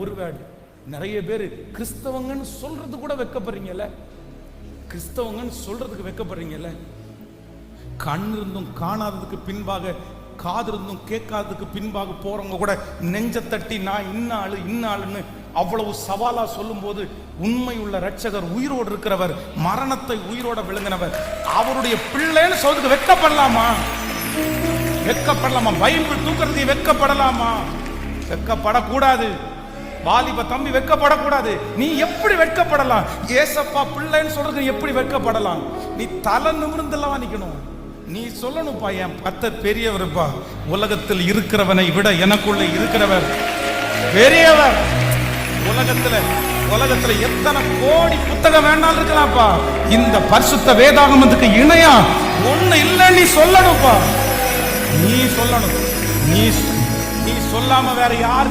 ஒரு வேர்டு. நிறைய பேர் கிறிஸ்தவங்கன்னு சொல்றது கூட வெக்கப்படுறீங்கல்ல, கிறிஸ்தவங்கன்னு சொல்றதுக்கு வெக்கப்படுறீங்கல்ல. கண் இருந்தும் காணாததுக்கு பின்பாக, காது இருந்தும் கேட்காததுக்கு பின்பாக போறவங்க கூட நெஞ்ச தட்டி நான் இன்னாளுன்னு அவ்வளவு சவாலா சொல்லும் போது, உண்மை உள்ள ரட்சகர், உயிரோடு இருக்கிறவர், மரணத்தை உயிரோட விழுங்கினவர், அவருடைய பிள்ளைன்னு சொல்றதுக்கு வெக்கப்படலாமா? வெக்கப்படலாமா? பைபிள் தூக்கறதை வெக்கப்படலாமா? வெக்கப்படக்கூடாது. வாலிப தம்பி வெக்கப்படக்கூடாது. நீ எப்படி வெட்கப்படலாம்? ஏசப்பா பிள்ளைன்னு சொல்றது எப்படி வெட்கப்படலாம்? நீ தலை நிமிர்ந்தல்லவா நிக்கணும். நீ சொல்லணும்ப்பா, என் கர்த்தர் பெரியவர்ப்பா, உலகத்தில் இருக்கிறவனை விட எனக்குள்ள இருக்கிறவர் பெரியவர். உலகத்துல எத்தனை கோடி புத்தகம் வேணாலும் இருக்கலாம்ப்பா, இந்த பரிசுத்த வேதாகமத்துக்கு இணையா ஒண்ணு இல்லை. நீ சொல்லணும்ப்பா, நீ சொல்லணும். நீ சொல்லாம வேற யார்